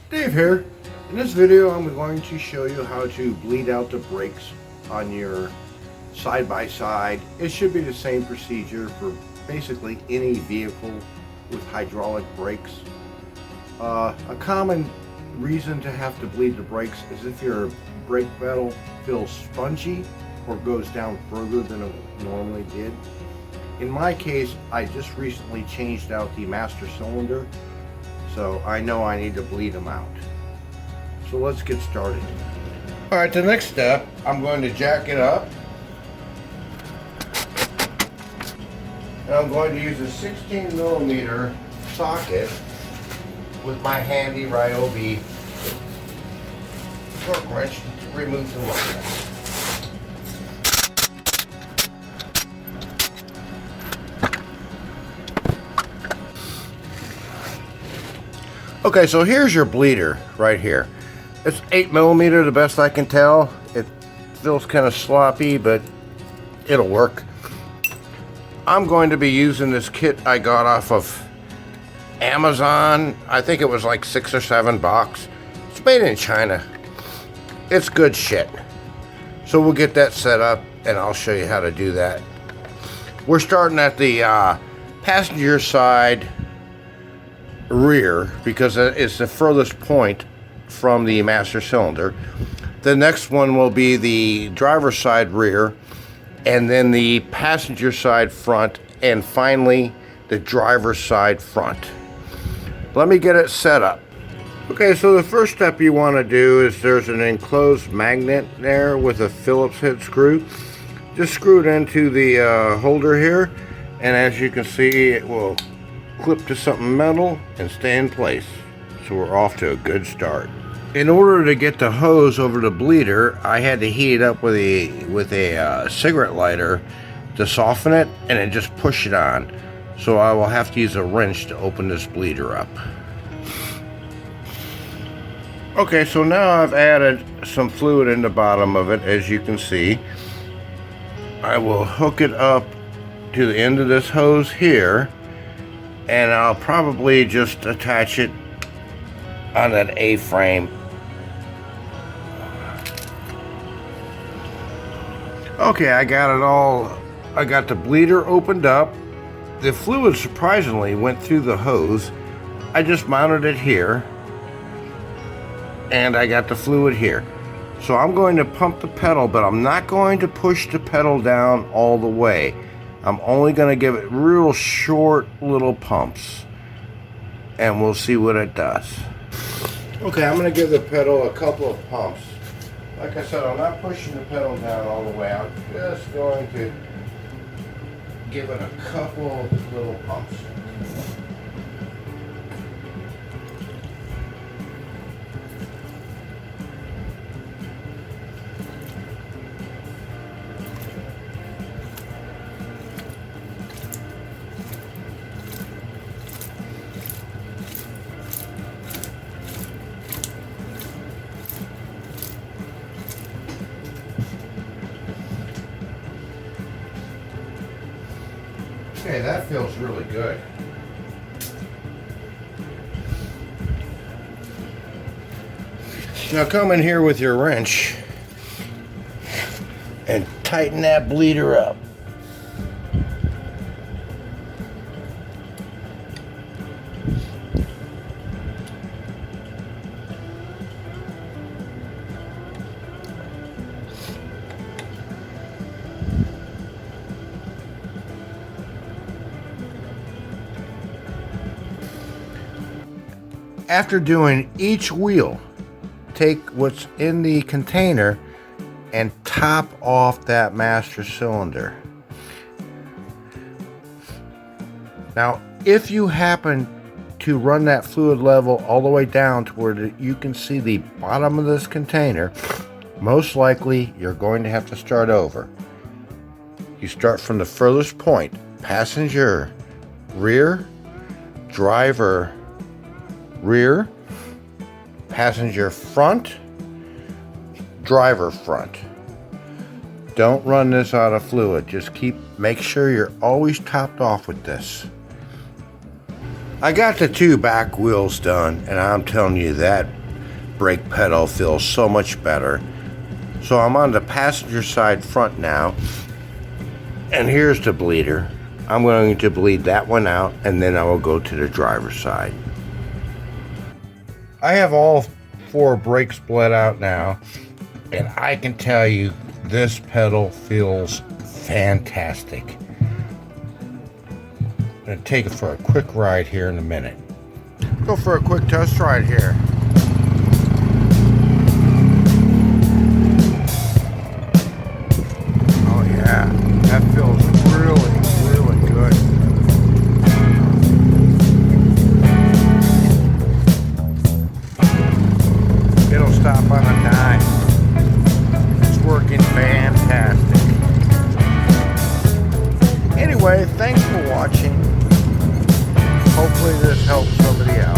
Dave here. In this video I'm going to show you how to bleed out the brakes on your side-by-side. It should be the same procedure for basically any vehicle with hydraulic brakes. A common reason to have to bleed the brakes is if your brake pedal feels spongy or goes down further than it normally did. In my case, I just recently changed out the master cylinder, so I know I need to bleed them out. So let's get started. All right, the next step, I'm going to jack it up. And I'm going to use a 16mm socket with my handy Ryobi torque wrench to remove the wire. Okay, so here's your bleeder right here. It's 8mm, the best I can tell. It feels kind of sloppy, but it'll work. I'm going to be using this kit I got off of Amazon. I think it was like $6 or $7. It's made in China. It's good shit. So we'll get that set up and I'll show you how to do that. We're starting at the passenger side rear because it's the furthest point from the master cylinder. The next one will be the driver's side rear, and then the passenger side front, and finally the driver's side front. Let me get it set up. Okay, so the first step you want to do is there's an enclosed magnet there with a Phillips head screw. Just screw it into the holder here, and as you can see, it will clip to something metal and stay in place. So we're off to a good start. In order to get the hose over the bleeder, I had to heat it up with a cigarette lighter to soften it, and then just push it on. So I will have to use a wrench to open this bleeder up. Okay, so now I've added some fluid in the bottom of it, as you can see. I will hook it up to the end of this hose here, and I'll probably just attach it on that A-frame. Okay, I got it all. I got the bleeder opened up. The fluid surprisingly went through the hose. I just mounted it here, and I got the fluid here. So I'm going to pump the pedal, but I'm not going to push the pedal down all the way. I'm only going to give it real short little pumps, and we'll see what it does. Okay, I'm going to give the pedal a couple of pumps. Like I said, I'm not pushing the pedal down all the way. I'm just going to give it a couple little pumps. Okay, that feels really good. Now come in here with your wrench and tighten that bleeder up. After doing each wheel, take what's in the container and top off that master cylinder. Now, if you happen to run that fluid level all the way down to where you can see the bottom of this container, most likely you're going to have to start over. You start from the furthest point, passenger rear, driver rear, passenger front, driver front. Don't run this out of fluid. Just make sure you're always topped off with this. I got the 2 back wheels done, and I'm telling you that brake pedal feels so much better. So I'm on the passenger side front now, and here's the bleeder. I'm going to bleed that one out, and then I will go to the driver's side. I have all 4 brakes bled out now, and I can tell you this pedal feels fantastic. I'm going to take it for a quick ride here in a minute. Go for a quick test ride here. Oh yeah, that feels really, really good. It'll stop on a dime. It's working fantastic. Anyway, thanks for watching. Hopefully this helps somebody out.